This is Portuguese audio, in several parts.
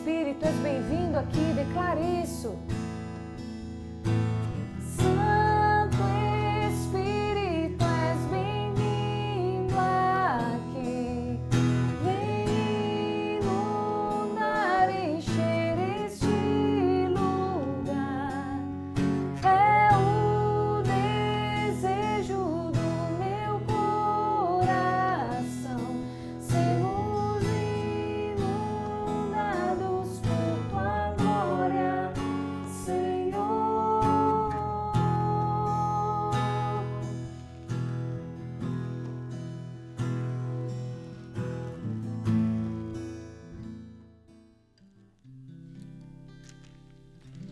Espírito, és bem-vindo aqui, declare isso.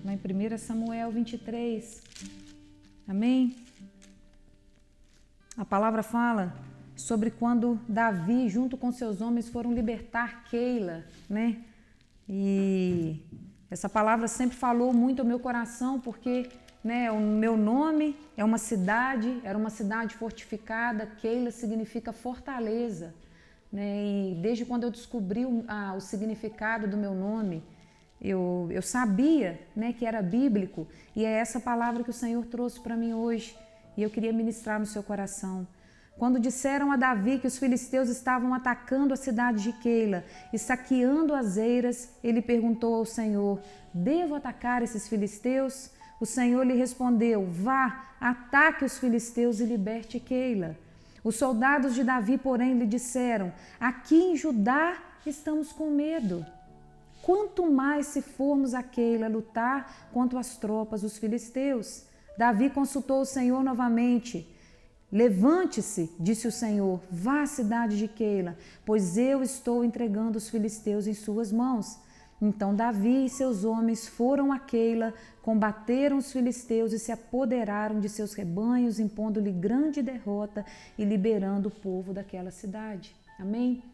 Lá em 1 Samuel 23, amém? A palavra fala sobre quando Davi, junto com seus homens, foram libertar Keila, né? E essa palavra sempre falou muito ao meu coração, porque, né, o meu nome é uma cidade, era uma cidade fortificada, Keila significa fortaleza, né? E desde quando eu descobri o significado do meu nome, eu sabia, né, que era bíblico, e é essa palavra que o Senhor trouxe para mim hoje, e eu queria ministrar no seu coração. Quando disseram a Davi que os filisteus estavam atacando a cidade de Keila e saqueando as eiras, ele perguntou ao Senhor: devo atacar esses filisteus? O Senhor lhe respondeu: vá, ataque os filisteus e liberte Keila. Os soldados de Davi, porém, lhe disseram: aqui em Judá estamos com medo. Quanto mais se formos a Keila lutar contra as tropas dos filisteus. Davi consultou o Senhor novamente. Levante-se, disse o Senhor, vá à cidade de Keila, pois eu estou entregando os filisteus em suas mãos. Então Davi e seus homens foram a Keila, combateram os filisteus e se apoderaram de seus rebanhos, impondo-lhe grande derrota e liberando o povo daquela cidade. Amém?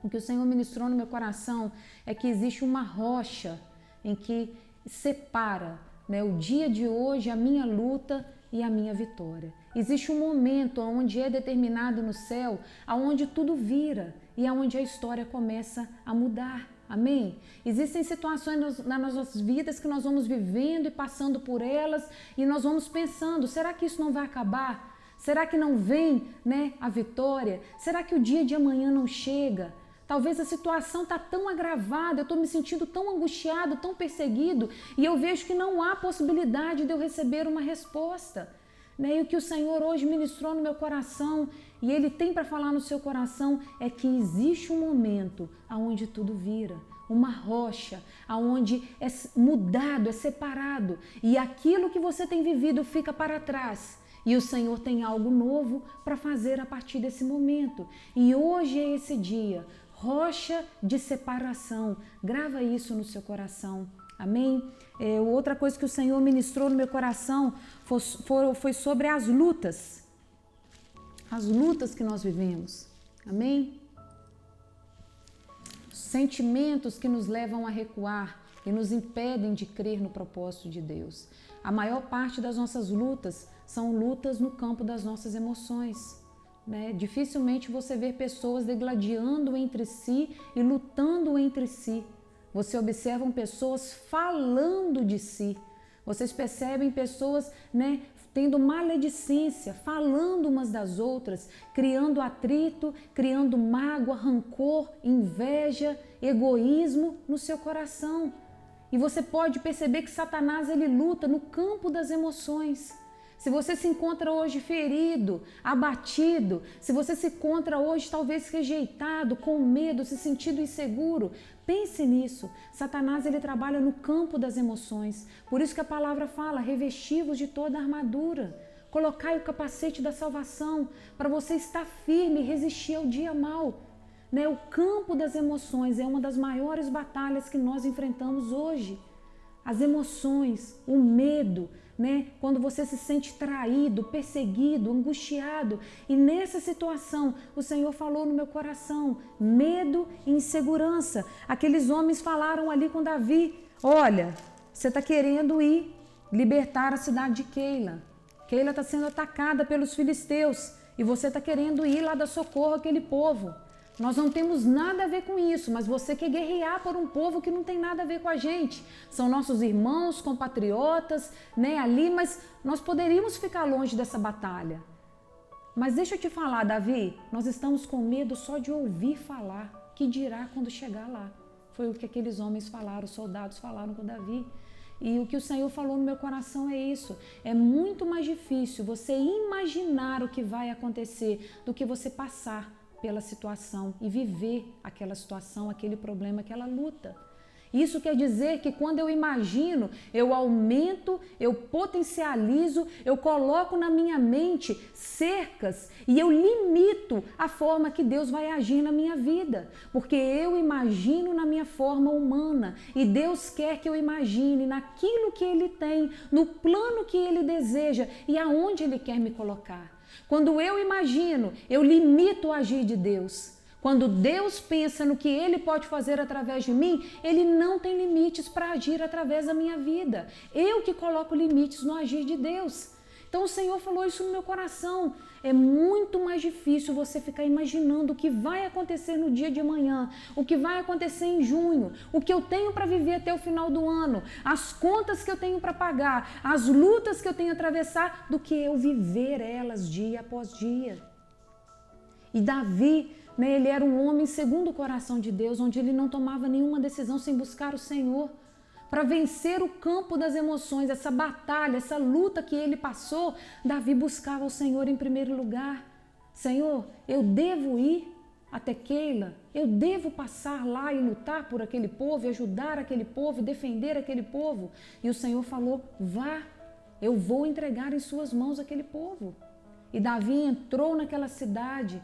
O que o Senhor ministrou no meu coração é que existe uma rocha em que separa, né, o dia de hoje, a minha luta e a minha vitória. Existe um momento onde é determinado no céu, aonde tudo vira e aonde a história começa a mudar. Amém? Existem situações nas nossas vidas que nós vamos vivendo e passando por elas e nós vamos pensando, será que isso não vai acabar? Será que não vem, né, a vitória? Será que o dia de amanhã não chega? Talvez a situação está tão agravada, eu estou me sentindo tão angustiado, tão perseguido, e eu vejo que não há possibilidade de eu receber uma resposta. Né? E o que o Senhor hoje ministrou no meu coração, e Ele tem para falar no seu coração, é que existe um momento onde tudo vira, uma rocha, onde é mudado, é separado, e aquilo que você tem vivido fica para trás. E o Senhor tem algo novo para fazer a partir desse momento. E hoje é esse dia. Rocha de separação, grava isso no seu coração, amém? Outra coisa que o Senhor ministrou no meu coração foi sobre as lutas que nós vivemos, amém? Sentimentos que nos levam a recuar e nos impedem de crer no propósito de Deus. A maior parte das nossas lutas são lutas no campo das nossas emoções. Né? Dificilmente você vê pessoas degladiando entre si e lutando entre si. Você observa pessoas falando de si. Vocês percebem pessoas, né, tendo maledicência, falando umas das outras, criando atrito, criando mágoa, rancor, inveja, egoísmo no seu coração. E você pode perceber que Satanás ele luta no campo das emoções. Se você se encontra hoje ferido, abatido, se você se encontra hoje talvez rejeitado, com medo, se sentindo inseguro, pense nisso. Satanás ele trabalha no campo das emoções. Por isso que a palavra fala, revesti-vos de toda a armadura. Colocai o capacete da salvação para você estar firme e resistir ao dia mau. Né? O campo das emoções é uma das maiores batalhas que nós enfrentamos hoje. As emoções, o medo, né? Quando você se sente traído, perseguido, angustiado. E nessa situação, o Senhor falou no meu coração, medo e insegurança. Aqueles homens falaram ali com Davi, olha, você está querendo ir libertar a cidade de Keila. Keila está sendo atacada pelos filisteus e você está querendo ir lá dar socorro àquele povo. Nós não temos nada a ver com isso, mas você quer guerrear por um povo que não tem nada a ver com a gente. São nossos irmãos, compatriotas, né, ali, mas nós poderíamos ficar longe dessa batalha. Mas deixa eu te falar, Davi, nós estamos com medo só de ouvir falar, que dirá quando chegar lá. Foi o que aqueles homens falaram, os soldados falaram com Davi. E o que o Senhor falou no meu coração é isso. É muito mais difícil você imaginar o que vai acontecer do que você passar pela situação e viver aquela situação, aquele problema, aquela luta. Isso quer dizer que quando eu imagino, eu aumento, eu potencializo, eu coloco na minha mente cercas e eu limito a forma que Deus vai agir na minha vida. Porque eu imagino na minha forma humana e Deus quer que eu imagine naquilo que Ele tem, no plano que Ele deseja e aonde Ele quer me colocar. Quando eu imagino, eu limito o agir de Deus. Quando Deus pensa no que Ele pode fazer através de mim, Ele não tem limites para agir através da minha vida. Eu que coloco limites no agir de Deus. Então o Senhor falou isso no meu coração. É muito mais difícil você ficar imaginando o que vai acontecer no dia de amanhã, o que vai acontecer em junho, o que eu tenho para viver até o final do ano, as contas que eu tenho para pagar, as lutas que eu tenho a atravessar, do que eu viver elas dia após dia. E Davi, ele era um homem segundo o coração de Deus, onde ele não tomava nenhuma decisão sem buscar o Senhor. Para vencer o campo das emoções, essa batalha, essa luta que ele passou, Davi buscava o Senhor em primeiro lugar. Senhor, eu devo ir até Keila? Eu devo passar lá e lutar por aquele povo, ajudar aquele povo, defender aquele povo? E o Senhor falou, vá, eu vou entregar em suas mãos aquele povo. E Davi entrou naquela cidade,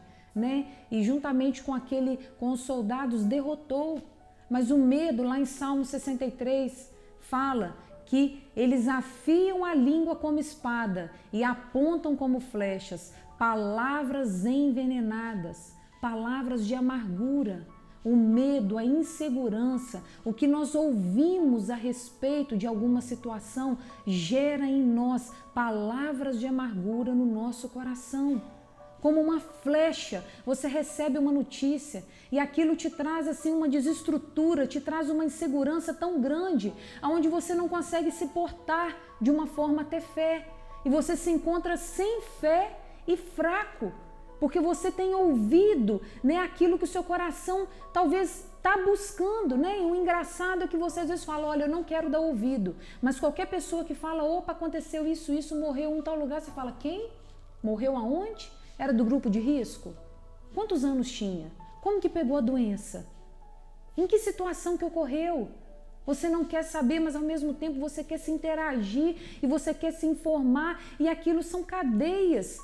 e juntamente com os soldados derrotou. Mas o medo, lá em Salmo 63, fala que eles afiam a língua como espada e apontam como flechas, palavras envenenadas, palavras de amargura. O medo, a insegurança, o que nós ouvimos a respeito de alguma situação gera em nós palavras de amargura no nosso coração. Como uma flecha, você recebe uma notícia e aquilo te traz assim uma desestrutura, te traz uma insegurança tão grande, aonde você não consegue se portar de uma forma a ter fé. E você se encontra sem fé e fraco, porque você tem ouvido aquilo que o seu coração talvez está buscando. E o engraçado é que você às vezes fala, olha, eu não quero dar ouvido, mas qualquer pessoa que fala, opa, aconteceu isso, morreu em tal lugar, você fala, quem? Morreu aonde? Era do grupo de risco? Quantos anos tinha? Como que pegou a doença? Em que situação que ocorreu? Você não quer saber, mas ao mesmo tempo você quer se interagir e você quer se informar, e aquilo são cadeias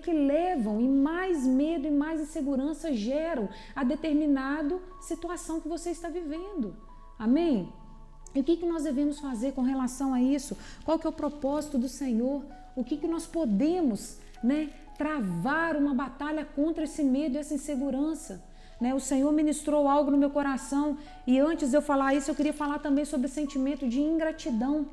que levam, e mais medo e mais insegurança geram a determinada situação que você está vivendo. Amém? E o que nós devemos fazer com relação a isso? Qual que é o propósito do Senhor? O que nós podemos, travar uma batalha contra esse medo e essa insegurança? O Senhor ministrou algo no meu coração, e antes de eu falar isso, eu queria falar também sobre o sentimento de ingratidão.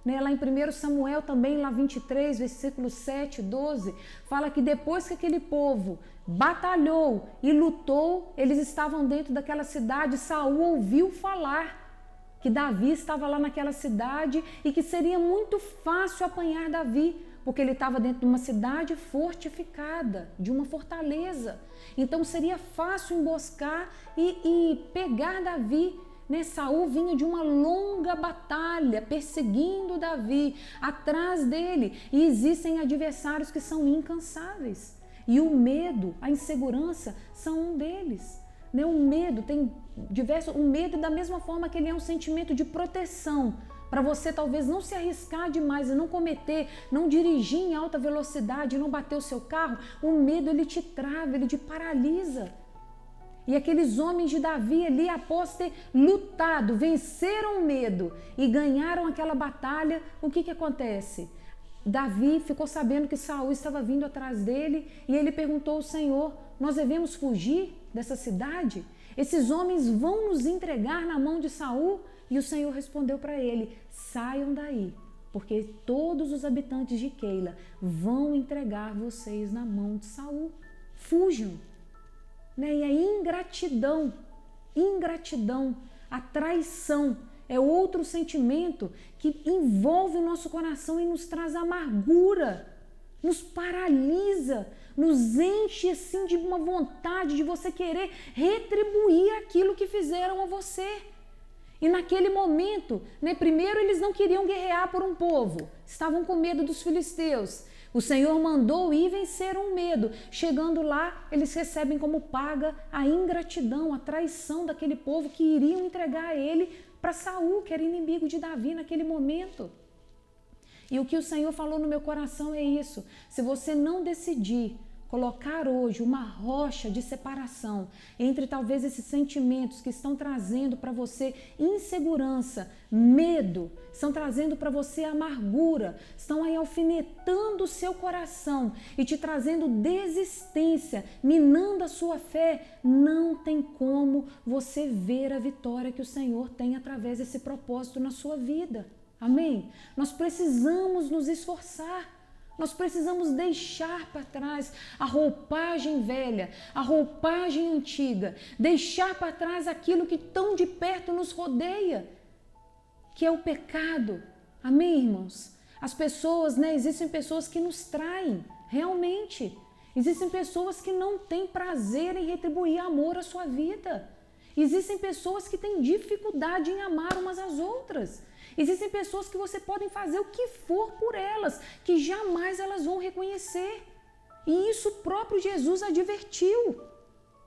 Lá em 1 Samuel também, lá 23, versículos 7, 12, fala que depois que aquele povo batalhou e lutou, eles estavam dentro daquela cidade, Saul ouviu falar que Davi estava lá naquela cidade e que seria muito fácil apanhar Davi, porque ele estava dentro de uma cidade fortificada, de uma fortaleza. Então seria fácil emboscar e pegar Davi. Saul vinha de uma longa batalha, perseguindo Davi, atrás dele. E existem adversários que são incansáveis. E o medo, a insegurança são um deles. O medo tem diversos. O medo, da mesma forma que ele é um sentimento de proteção, para você talvez não se arriscar demais e não cometer, não dirigir em alta velocidade, não bater o seu carro, o medo ele te trava, ele te paralisa. E aqueles homens de Davi ali, após ter lutado, venceram o medo e ganharam aquela batalha, o que acontece? Davi ficou sabendo que Saul estava vindo atrás dele e ele perguntou ao Senhor, nós devemos fugir dessa cidade? Esses homens vão nos entregar na mão de Saul? E o Senhor respondeu para ele, saiam daí, porque todos os habitantes de Keila vão entregar vocês na mão de Saul. Fujam. né? E a ingratidão, a traição é outro sentimento que envolve o nosso coração e nos traz amargura, nos paralisa, nos enche assim de uma vontade de você querer retribuir aquilo que fizeram a você. E naquele momento, né, primeiro eles não queriam guerrear por um povo, estavam com medo dos filisteus. O Senhor mandou ir vencer um medo. Chegando lá, eles recebem como paga a ingratidão, a traição daquele povo que iriam entregar ele para Saul, que era inimigo de Davi naquele momento. E o que o Senhor falou no meu coração é isso: se você não decidir colocar hoje uma rocha de separação entre talvez esses sentimentos que estão trazendo para você insegurança, medo, estão trazendo para você amargura, estão aí alfinetando o seu coração e te trazendo desistência, minando a sua fé, não tem como você ver a vitória que o Senhor tem através desse propósito na sua vida. Amém? Nós precisamos nos esforçar. Nós precisamos deixar para trás a roupagem velha, a roupagem antiga, deixar para trás aquilo que tão de perto nos rodeia, que é o pecado. Amém, irmãos? As pessoas, né? Existem pessoas que nos traem, realmente. Existem pessoas que não têm prazer em retribuir amor à sua vida. Existem pessoas que têm dificuldade em amar umas às outras. Existem pessoas que você pode fazer o que for por elas, que jamais elas vão reconhecer. E isso o próprio Jesus advertiu.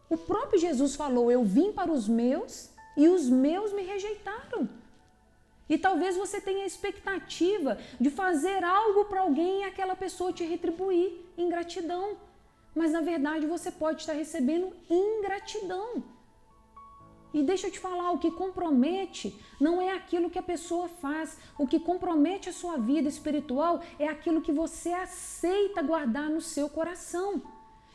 O próprio Jesus falou: eu vim para os meus e os meus me rejeitaram. E talvez você tenha a expectativa de fazer algo para alguém e aquela pessoa te retribuir em gratidão. Mas na verdade você pode estar recebendo ingratidão. E deixa eu te falar, o que compromete não é aquilo que a pessoa faz. O que compromete a sua vida espiritual é aquilo que você aceita guardar no seu coração.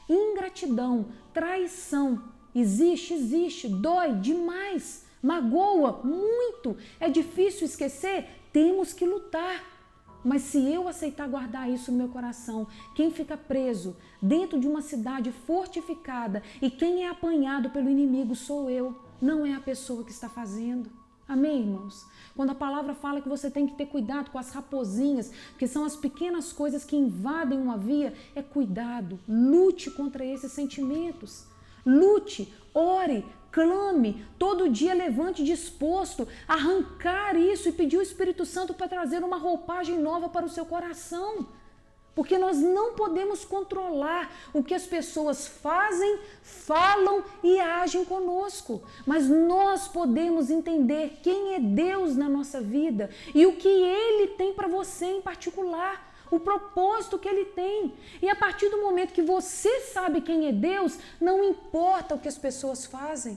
Ingratidão, traição, existe, dói demais, magoa muito, é difícil esquecer, temos que lutar. Mas se eu aceitar guardar isso no meu coração, quem fica preso dentro de uma cidade fortificada e quem é apanhado pelo inimigo sou eu. Não é a pessoa que está fazendo. Amém, irmãos? Quando a palavra fala que você tem que ter cuidado com as raposinhas, que são as pequenas coisas que invadem uma via, é cuidado. Lute contra esses sentimentos. Lute, ore, clame, todo dia levante disposto a arrancar isso e pedir o Espírito Santo para trazer uma roupagem nova para o seu coração. Porque nós não podemos controlar o que as pessoas fazem, falam e agem conosco. Mas nós podemos entender quem é Deus na nossa vida e o que Ele tem para você em particular, o propósito que Ele tem. E a partir do momento que você sabe quem é Deus, não importa o que as pessoas fazem.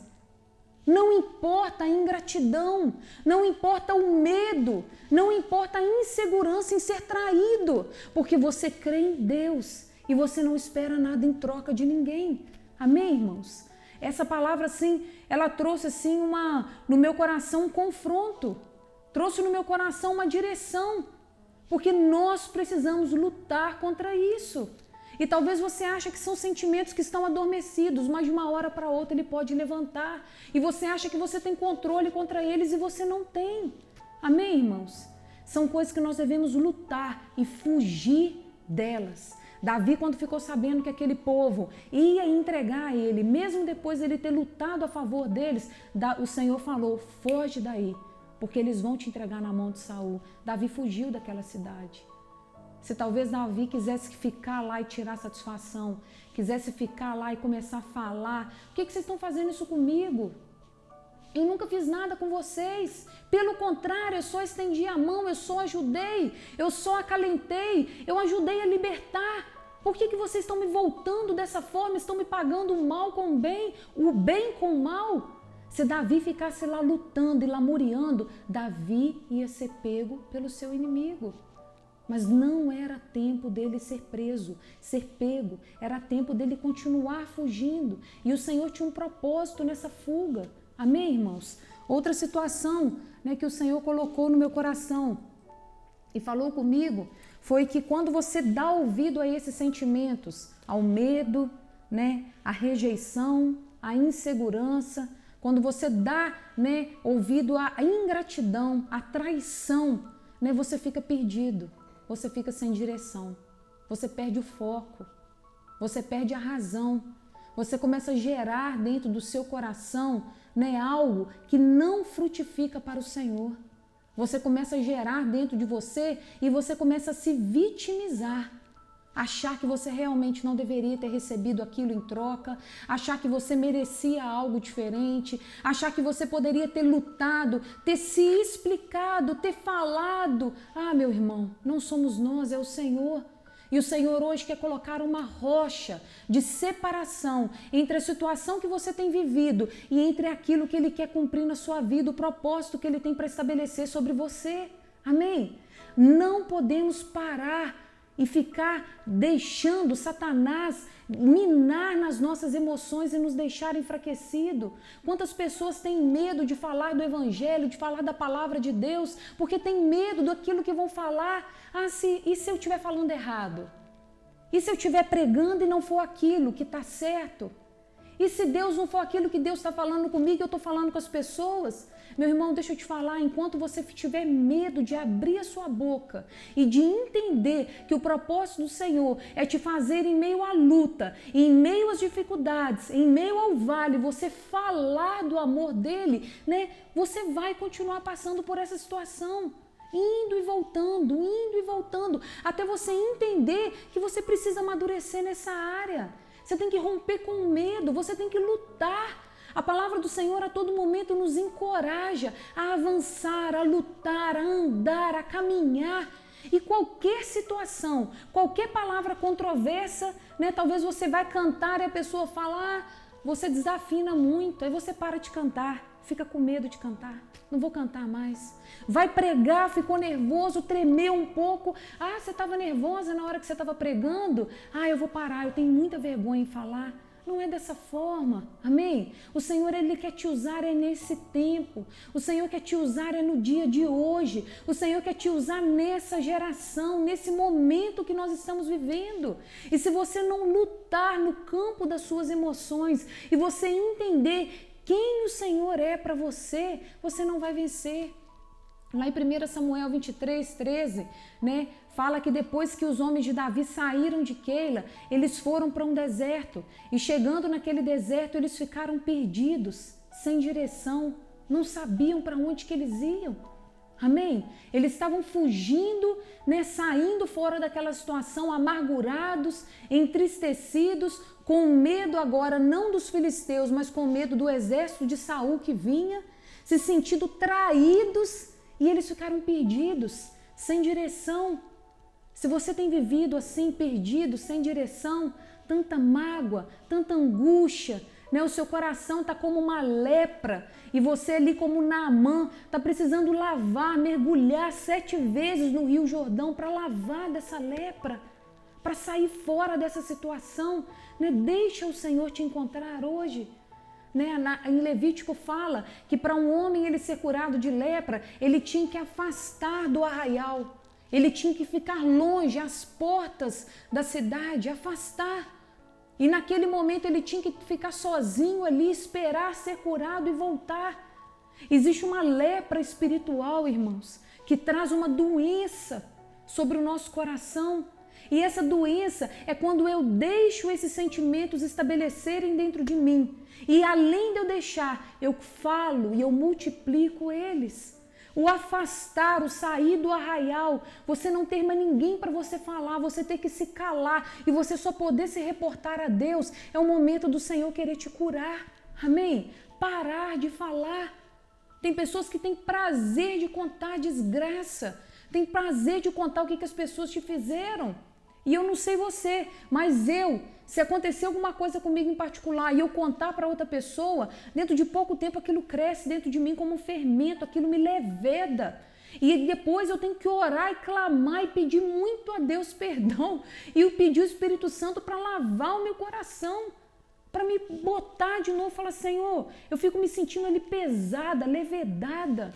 Não importa a ingratidão, não importa o medo, não importa a insegurança em ser traído, porque você crê em Deus e você não espera nada em troca de ninguém. Amém, irmãos? Essa palavra, assim, ela trouxe assim no meu coração um confronto, trouxe no meu coração uma direção, porque nós precisamos lutar contra isso. E talvez você ache que são sentimentos que estão adormecidos, mas de uma hora para outra ele pode levantar. E você acha que você tem controle contra eles e você não tem. Amém, irmãos? São coisas que nós devemos lutar e fugir delas. Davi, quando ficou sabendo que aquele povo ia entregar a ele, mesmo depois de ele ter lutado a favor deles, o Senhor falou: foge daí, porque eles vão te entregar na mão de Saul. Davi fugiu daquela cidade. Se talvez Davi quisesse ficar lá e tirar satisfação, quisesse ficar lá e começar a falar: por que vocês estão fazendo isso comigo? Eu nunca fiz nada com vocês. Pelo contrário, eu só estendi a mão, eu só ajudei, eu só acalentei, eu ajudei a libertar. Por que vocês estão me voltando dessa forma, estão me pagando o mal com o bem com o mal? Se Davi ficasse lá lutando e lamuriando, Davi ia ser pego pelo seu inimigo. Mas não era tempo dele ser preso, ser pego. Era tempo dele continuar fugindo. E o Senhor tinha um propósito nessa fuga. Amém, irmãos? Outra situação, né, que o Senhor colocou no meu coração e falou comigo foi que quando você dá ouvido a esses sentimentos, ao medo, né, à rejeição, a insegurança, quando você dá, né, ouvido à ingratidão, à traição, né, você fica perdido, você fica sem direção, você perde o foco, você perde a razão, você começa a gerar dentro do seu coração, né, algo que não frutifica para o Senhor. Você começa a gerar dentro de você e você começa a se vitimizar. Achar que você realmente não deveria ter recebido aquilo em troca, achar que você merecia algo diferente, achar que você poderia ter lutado, ter se explicado, ter falado. Ah, meu irmão, não somos nós, é o Senhor. E o Senhor hoje quer colocar uma rocha de separação entre a situação que você tem vivido e entre aquilo que Ele quer cumprir na sua vida, o propósito que Ele tem para estabelecer sobre você. Amém? Não podemos parar e ficar deixando Satanás minar nas nossas emoções e nos deixar enfraquecido. Quantas pessoas têm medo de falar do Evangelho, de falar da palavra de Deus, porque tem medo daquilo que vão falar. Ah, e se eu estiver falando errado? E se eu estiver pregando e não for aquilo que está certo? E se Deus não for aquilo que Deus está falando comigo, eu estou falando com as pessoas? Meu irmão, deixa eu te falar, enquanto você tiver medo de abrir a sua boca e de entender que o propósito do Senhor é te fazer em meio à luta, em meio às dificuldades, em meio ao vale, você falar do amor dele, né? Você vai continuar passando por essa situação. Indo e voltando, até você entender que você precisa amadurecer nessa área. Você tem que romper com o medo, você tem que lutar. A palavra do Senhor a todo momento nos encoraja a avançar, a lutar, a andar, a caminhar. E qualquer situação, qualquer palavra controversa, né, talvez você vai cantar e a pessoa fala, você desafina muito, aí você para de cantar, fica com medo de cantar, não vou cantar mais. Vai pregar, ficou nervoso, tremeu um pouco, você estava nervosa na hora que você estava pregando, eu vou parar, eu tenho muita vergonha em falar. Não é dessa forma, amém? O Senhor, Ele quer te usar nesse tempo, o Senhor quer te usar no dia de hoje, o Senhor quer te usar nessa geração, nesse momento que nós estamos vivendo. E se você não lutar no campo das suas emoções e você entender quem o Senhor é para você, você não vai vencer. Lá em 1 Samuel 23, 13, né, fala que depois que os homens de Davi saíram de Keila, eles foram para um deserto. E chegando naquele deserto, eles ficaram perdidos, sem direção, não sabiam para onde que eles iam. Amém? Eles estavam fugindo, né, saindo fora daquela situação, amargurados, entristecidos, com medo agora, não dos filisteus, mas com medo do exército de Saul que vinha, se sentindo traídos. E eles ficaram perdidos, sem direção. Se você tem vivido assim, perdido, sem direção, tanta mágoa, tanta angústia, né? O seu coração está como uma lepra e você ali como Naamã está precisando lavar, mergulhar 7 vezes no Rio Jordão para lavar dessa lepra, para sair fora dessa situação, né? Deixa o Senhor te encontrar hoje. Né? Em Levítico fala que para um homem ele ser curado de lepra, ele tinha que afastar do arraial, ele tinha que ficar longe, às portas da cidade, afastar. E naquele momento ele tinha que ficar sozinho ali, esperar ser curado e voltar. Existe uma lepra espiritual, irmãos, que traz uma doença sobre o nosso coração. E essa doença é quando eu deixo esses sentimentos estabelecerem dentro de mim. E além de eu deixar, eu falo e eu multiplico eles. O afastar, o sair do arraial, você não ter mais ninguém para você falar, você ter que se calar e você só poder se reportar a Deus, é o momento do Senhor querer te curar. Amém? Parar de falar. Tem pessoas que têm prazer de contar desgraça, tem prazer de contar o que as pessoas te fizeram. E eu não sei você, mas se acontecer alguma coisa comigo em particular e eu contar para outra pessoa, dentro de pouco tempo aquilo cresce dentro de mim como um fermento, aquilo me leveda. E depois eu tenho que orar e clamar e pedir muito a Deus perdão e eu pedir o Espírito Santo para lavar o meu coração, para me botar de novo e falar, Senhor, eu fico me sentindo ali pesada, levedada.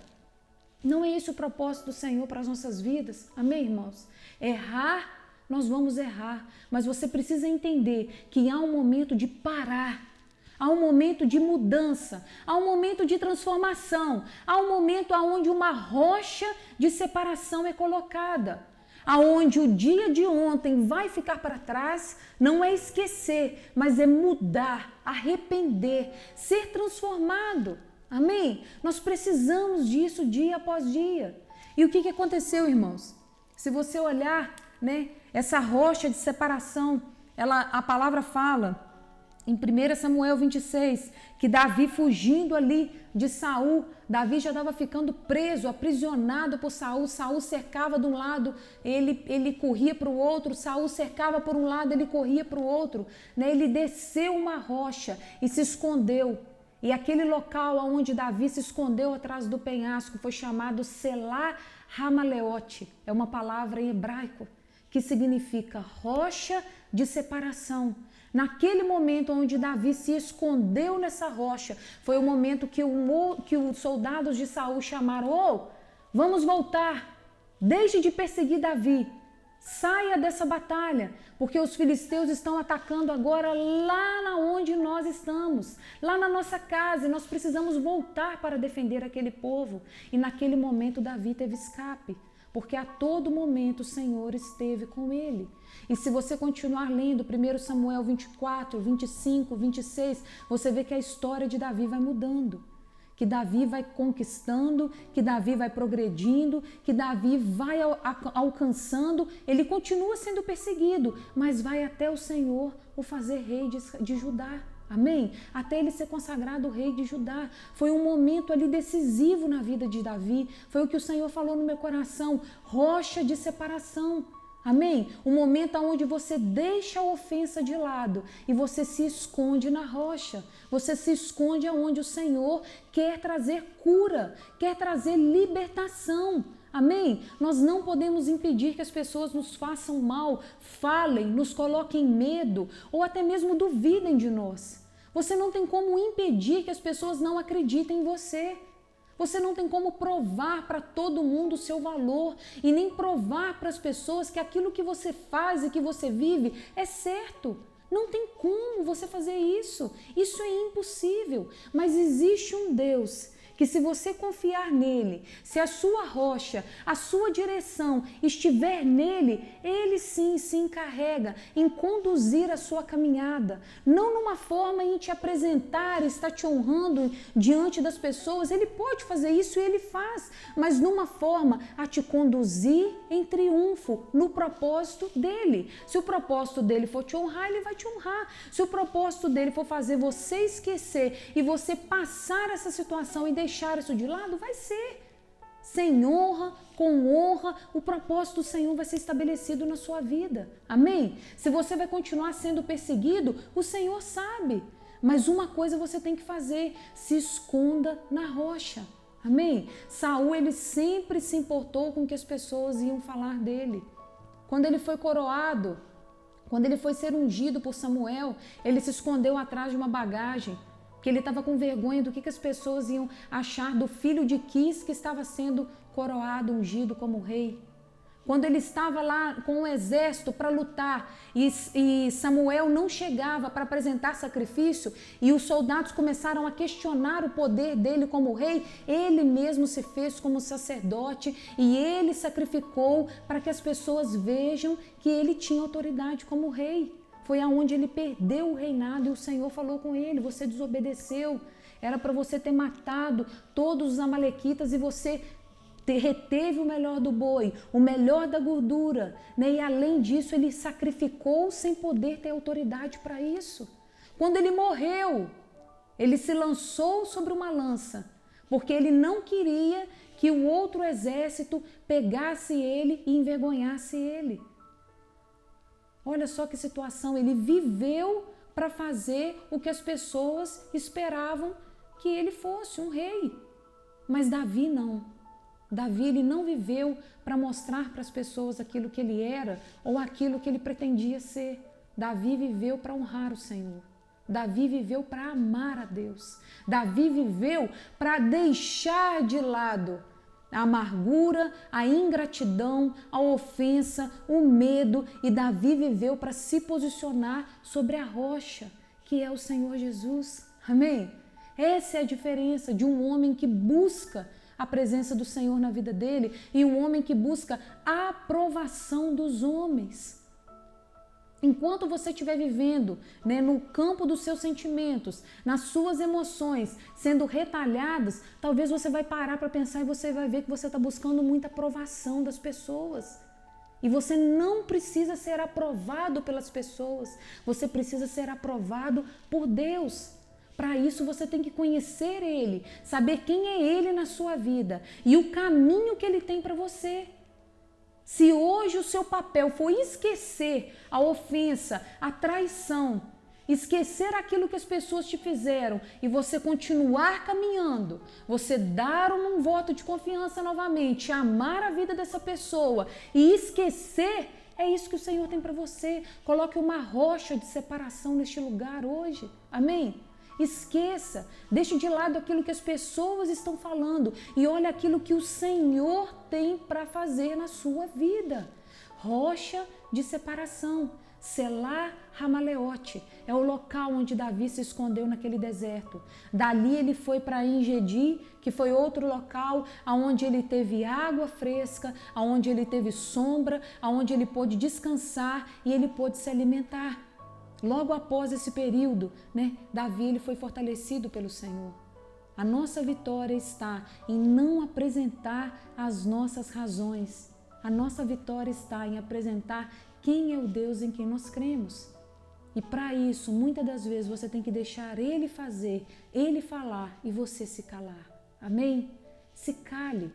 Não é esse o propósito do Senhor para as nossas vidas, amém, irmãos? Errar, nós vamos errar, mas você precisa entender que há um momento de parar, há um momento de mudança, há um momento de transformação, há um momento onde uma rocha de separação é colocada. Aonde o dia de ontem vai ficar para trás, não é esquecer, mas é mudar, arrepender, ser transformado. Amém? Nós precisamos disso dia após dia. E o que aconteceu, irmãos? Se você olhar, né, essa rocha de separação, a palavra fala em 1 Samuel 26, que Davi fugindo ali de Saul, Davi já estava ficando preso, aprisionado por Saul. Saul cercava de um lado, ele corria para o outro, Saul cercava por um lado, ele corria para o outro. Né? Ele desceu uma rocha e se escondeu. E aquele local onde Davi se escondeu atrás do penhasco foi chamado Selá Ramaleote. É uma palavra em hebraico que significa rocha de separação. Naquele momento onde Davi se escondeu nessa rocha, foi o momento que os soldados de Saul chamaram: vamos voltar, deixe de perseguir Davi, saia dessa batalha, porque os filisteus estão atacando agora lá onde nós estamos, lá na nossa casa, e nós precisamos voltar para defender aquele povo. E naquele momento Davi teve escape, porque a todo momento o Senhor esteve com ele. E se você continuar lendo 1 Samuel 24, 25, 26, você vê que a história de Davi vai mudando. Que Davi vai conquistando, que Davi vai progredindo, que Davi vai alcançando. Ele continua sendo perseguido, mas vai até o Senhor o fazer rei de Judá. Amém? Até ele ser consagrado rei de Judá. Foi um momento ali decisivo na vida de Davi. Foi o que o Senhor falou no meu coração. Rocha de separação. Amém? O momento onde você deixa a ofensa de lado e você se esconde na rocha. Você se esconde aonde o Senhor quer trazer cura, quer trazer libertação. Amém? Nós não podemos impedir que as pessoas nos façam mal, falem, nos coloquem medo ou até mesmo duvidem de nós. Você não tem como impedir que as pessoas não acreditem em você. Você não tem como provar para todo mundo o seu valor e nem provar para as pessoas que aquilo que você faz e que você vive é certo. Não tem como você fazer isso. Isso é impossível. Mas existe um Deus que, se você confiar nele, se a sua rocha, a sua direção estiver nele, ele sim se encarrega em conduzir a sua caminhada. Não numa forma em te apresentar, estar te honrando diante das pessoas. Ele pode fazer isso e ele faz, mas numa forma a te conduzir em triunfo no propósito dele. Se o propósito dele for te honrar, ele vai te honrar. Se o propósito dele for fazer você esquecer e você passar essa situação e deixar isso de lado, vai ser. Sem honra, com honra, o propósito do Senhor vai ser estabelecido na sua vida. Amém? Se você vai continuar sendo perseguido, o Senhor sabe. Mas uma coisa você tem que fazer: se esconda na rocha. Amém? Saul, ele sempre se importou com o que as pessoas iam falar dele. Quando ele foi coroado, quando ele foi ser ungido por Samuel, ele se escondeu atrás de uma bagagem, que ele estava com vergonha do que as pessoas iam achar do filho de Quis, que estava sendo coroado, ungido como rei. Quando ele estava lá com o exército para lutar e Samuel não chegava para apresentar sacrifício e os soldados começaram a questionar o poder dele como rei, ele mesmo se fez como sacerdote e ele sacrificou para que as pessoas vejam que ele tinha autoridade como rei. Foi aonde ele perdeu o reinado e o Senhor falou com ele: você desobedeceu, era para você ter matado todos os amalequitas e você reteve o melhor do boi, o melhor da gordura, né? E além disso ele sacrificou sem poder ter autoridade para isso. Quando ele morreu, ele se lançou sobre uma lança, porque ele não queria que o outro exército pegasse ele e envergonhasse ele. Olha só que situação, ele viveu para fazer o que as pessoas esperavam que ele fosse, um rei. Mas Davi não. Davi, ele não viveu para mostrar para as pessoas aquilo que ele era ou aquilo que ele pretendia ser. Davi viveu para honrar o Senhor. Davi viveu para amar a Deus. Davi viveu para deixar de lado a amargura, a ingratidão, a ofensa, o medo, e Davi viveu para se posicionar sobre a rocha, que é o Senhor Jesus. Amém? Essa é a diferença de um homem que busca a presença do Senhor na vida dele e um homem que busca a aprovação dos homens. Enquanto você estiver vivendo, né, no campo dos seus sentimentos, nas suas emoções, sendo retalhadas, talvez você vai parar para pensar e você vai ver que você está buscando muita aprovação das pessoas. E você não precisa ser aprovado pelas pessoas, você precisa ser aprovado por Deus. Para isso você tem que conhecer Ele, saber quem é Ele na sua vida e o caminho que Ele tem para você. Se hoje o seu papel for esquecer a ofensa, a traição, esquecer aquilo que as pessoas te fizeram e você continuar caminhando, você dar um voto de confiança novamente, amar a vida dessa pessoa e esquecer, é isso que o Senhor tem para você. Coloque uma rocha de separação neste lugar hoje. Amém? Esqueça, deixe de lado aquilo que as pessoas estão falando e olhe aquilo que o Senhor tem para fazer na sua vida. Rocha de separação, Selá Ramaleote, é o local onde Davi se escondeu naquele deserto. Dali ele foi para Engedi, que foi outro local onde ele teve água fresca, onde ele teve sombra, onde ele pôde descansar e ele pôde se alimentar. Logo após esse período, né, Davi ele foi fortalecido pelo Senhor. A nossa vitória está em não apresentar as nossas razões. A nossa vitória está em apresentar quem é o Deus em quem nós cremos. E para isso, muitas das vezes, você tem que deixar Ele fazer, Ele falar e você se calar. Amém? Se cale.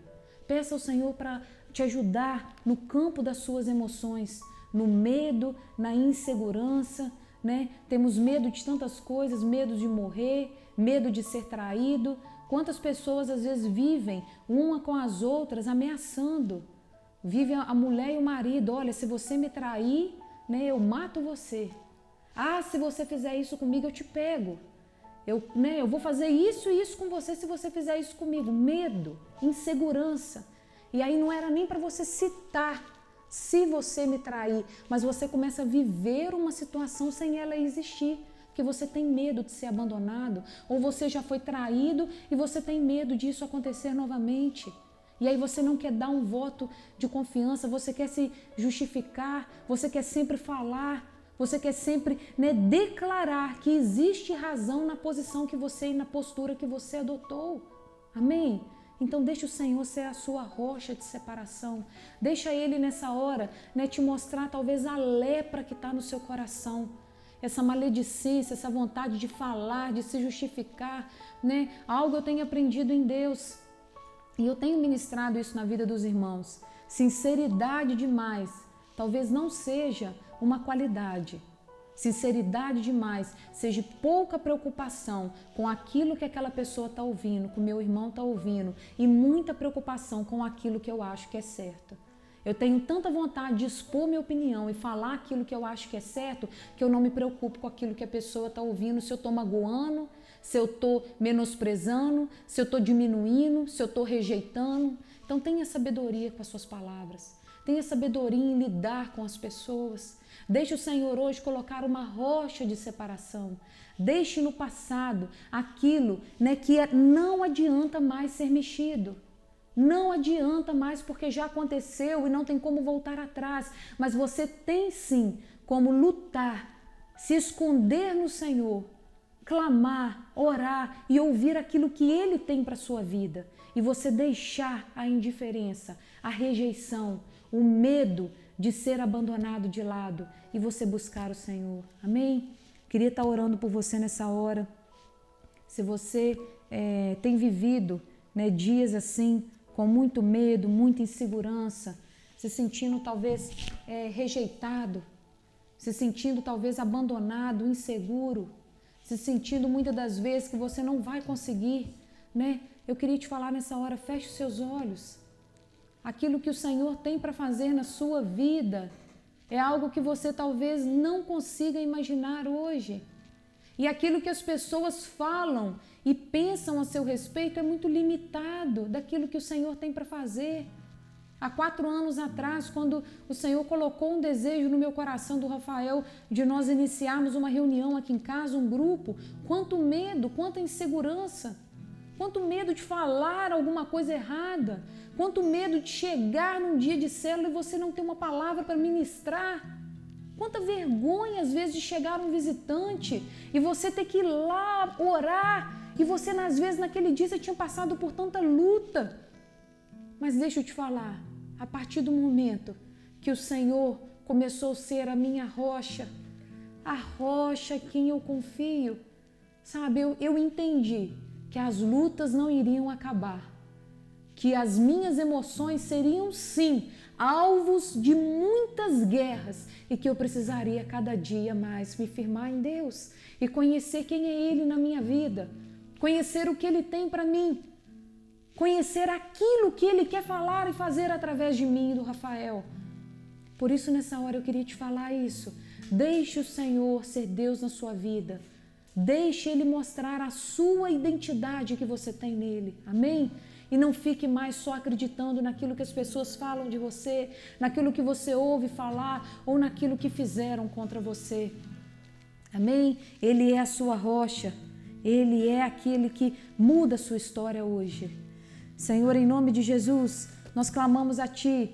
Peça ao Senhor para te ajudar no campo das suas emoções, no medo, na insegurança, né? Temos medo de tantas coisas, medo de morrer, medo de ser traído. Quantas pessoas às vezes vivem uma com as outras ameaçando? Vive a mulher e o marido, olha, se você me trair, né, eu mato você. Ah, se você fizer isso comigo, eu te pego. Eu vou fazer isso e isso com você se você fizer isso comigo. Medo, insegurança. E aí não era nem para você citar se você me trair, mas você começa a viver uma situação sem ela existir, porque você tem medo de ser abandonado, ou você já foi traído e você tem medo disso acontecer novamente. E aí você não quer dar um voto de confiança, você quer se justificar, você quer sempre falar, você quer sempre, né, declarar que existe razão na posição que você e na postura que você adotou. Amém? Então deixa o Senhor ser a sua rocha de separação. Deixa Ele nessa hora, né, te mostrar talvez a lepra que está no seu coração. Essa maledicência, essa vontade de falar, de se justificar, né? Algo eu tenho aprendido em Deus. E eu tenho ministrado isso na vida dos irmãos. Sinceridade demais talvez não seja uma qualidade. Sinceridade demais, seja pouca preocupação com aquilo que aquela pessoa está ouvindo, que o meu irmão está ouvindo, e muita preocupação com aquilo que eu acho que é certo. Eu tenho tanta vontade de expor minha opinião e falar aquilo que eu acho que é certo, que eu não me preocupo com aquilo que a pessoa está ouvindo, se eu estou magoando, se eu estou menosprezando, se eu estou diminuindo, se eu estou rejeitando. Então tenha sabedoria com as suas palavras, tenha sabedoria em lidar com as pessoas. Deixe o Senhor hoje colocar uma rocha de separação. Deixe no passado aquilo, né, que não adianta mais ser mexido. Não adianta mais porque já aconteceu e não tem como voltar atrás. Mas você tem sim como lutar, se esconder no Senhor, clamar, orar e ouvir aquilo que Ele tem para a sua vida. E você deixar a indiferença, a rejeição, o medo de ser abandonado de lado e você buscar o Senhor. Amém? Queria estar orando por você nessa hora. Se você tem vivido, né, dias assim, com muito medo, muita insegurança, se sentindo talvez rejeitado, se sentindo talvez abandonado, inseguro, se sentindo muitas das vezes que você não vai conseguir, né? Eu queria te falar nessa hora, feche os seus olhos. Aquilo que o Senhor tem para fazer na sua vida é algo que você talvez não consiga imaginar hoje. E aquilo que as pessoas falam e pensam a seu respeito é muito limitado daquilo que o Senhor tem para fazer. Há 4 anos atrás, quando o Senhor colocou um desejo no meu coração do Rafael de nós iniciarmos uma reunião aqui em casa, um grupo, quanto medo, quanta insegurança, quanto medo de falar alguma coisa errada, quanto medo de chegar num dia de célula e você não ter uma palavra para ministrar. Quanta vergonha às vezes de chegar um visitante e você ter que ir lá orar e você às vezes naquele dia você tinha passado por tanta luta. Mas deixa eu te falar, a partir do momento que o Senhor começou a ser a minha rocha, a rocha em quem eu confio, sabe, eu entendi que as lutas não iriam acabar, que as minhas emoções seriam sim alvos de muitas guerras e que eu precisaria cada dia mais me firmar em Deus e conhecer quem é Ele na minha vida, conhecer o que Ele tem para mim, conhecer aquilo que Ele quer falar e fazer através de mim e do Rafael. Por isso nessa hora eu queria te falar isso. Deixe o Senhor ser Deus na sua vida. Deixe Ele mostrar a sua identidade que você tem nele. Amém? E não fique mais só acreditando naquilo que as pessoas falam de você, naquilo que você ouve falar ou naquilo que fizeram contra você. Amém? Ele é a sua rocha. Ele é aquele que muda a sua história hoje. Senhor, em nome de Jesus, nós clamamos a Ti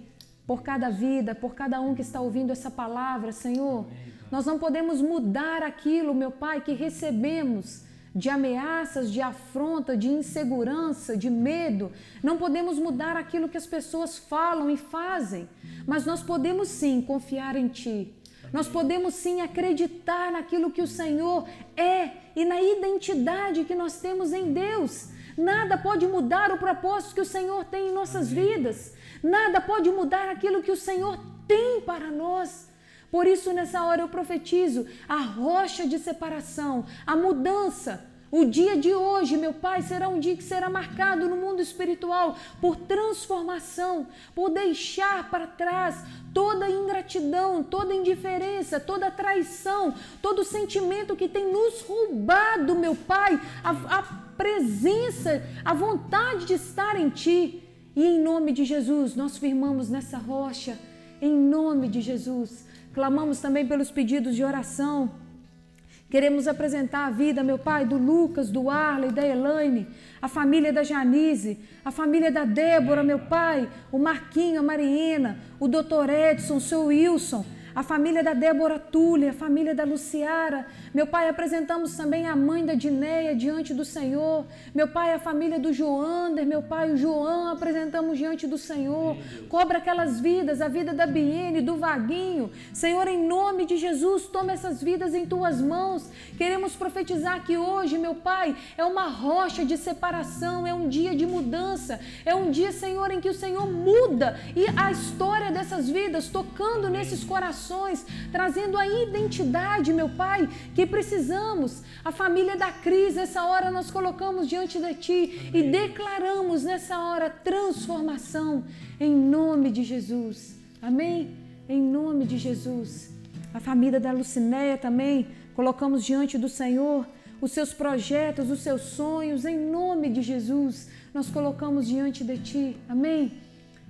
por cada vida, por cada um que está ouvindo essa palavra, Senhor. Nós não podemos mudar aquilo, meu Pai, que recebemos de ameaças, de afronta, de insegurança, de medo. Não podemos mudar aquilo que as pessoas falam e fazem, mas nós podemos sim confiar em Ti. Nós podemos sim acreditar naquilo que o Senhor é e na identidade que nós temos em Deus. Nada pode mudar o propósito que o Senhor tem em nossas vidas. Nada pode mudar aquilo que o Senhor tem para nós. Por isso, nessa hora eu profetizo a rocha de separação, a mudança. O dia de hoje, meu Pai, será um dia que será marcado no mundo espiritual por transformação, por deixar para trás toda ingratidão, toda indiferença, toda traição, todo sentimento que tem nos roubado, meu Pai, a presença, a vontade de estar em Ti. E em nome de Jesus, nós firmamos nessa rocha, em nome de Jesus. Clamamos também pelos pedidos de oração. Queremos apresentar a vida, meu Pai, do Lucas, do Arley, da Elaine, a família da Janise, a família da Débora, meu Pai, o Marquinho, a Mariena, o Dr. Edson, o seu Wilson, a família da Débora Túlia, a família da Luciara. Meu Pai, apresentamos também a mãe da Dineia diante do Senhor. Meu Pai, a família do Joander, meu Pai, o João, apresentamos diante do Senhor. Cobra aquelas vidas, a vida da Biene, do Vaguinho. Senhor, em nome de Jesus, toma essas vidas em Tuas mãos. Queremos profetizar que hoje, meu Pai, é uma rocha de separação, é um dia de mudança, é um dia, Senhor, em que o Senhor muda e a história dessas vidas, tocando nesses corações, trazendo a identidade, meu Pai, que precisamos. A família da Cris, nessa hora nós colocamos diante de Ti e declaramos nessa hora transformação em nome de Jesus. Amém? Em nome de Jesus. A família da Lucinéia também colocamos diante do Senhor os seus projetos, os seus sonhos, em nome de Jesus. Nós colocamos diante de Ti. Amém?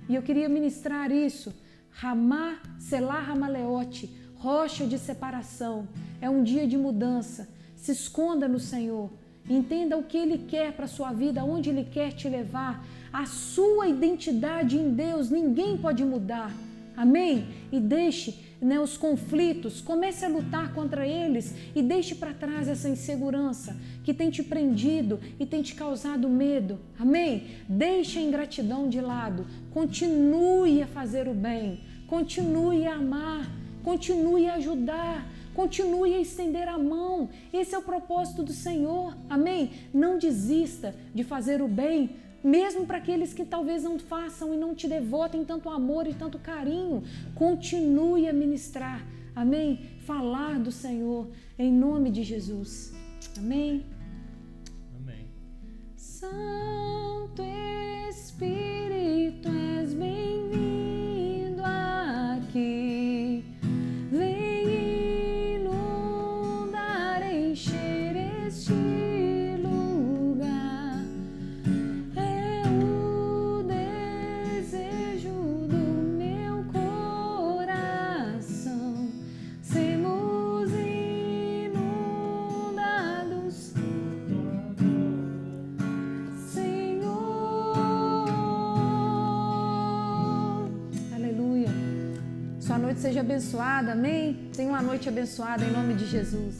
E eu queria ministrar isso. Ramá Selah Ramaleote, rocha de separação. É um dia de mudança. Se esconda no Senhor. Entenda o que Ele quer para a sua vida, aonde Ele quer te levar. A sua identidade em Deus, ninguém pode mudar. Amém? E deixe, os conflitos, comece a lutar contra eles e deixe para trás essa insegurança que tem te prendido e tem te causado medo. Amém? Deixe a ingratidão de lado. Continue a fazer o bem. Continue a amar. Continue a ajudar. Continue a estender a mão. Esse é o propósito do Senhor. Amém? Não desista de fazer o bem, mesmo para aqueles que talvez não façam e não te devotem tanto amor e tanto carinho. Continue a ministrar. Amém? Falar do Senhor em nome de Jesus. Amém? Amém. Santo Espírito, és bem-vindo aqui. Vem inundar, encher este lugar. É o desejo Sua noite seja abençoada, amém? Tenha uma noite abençoada em nome de Jesus.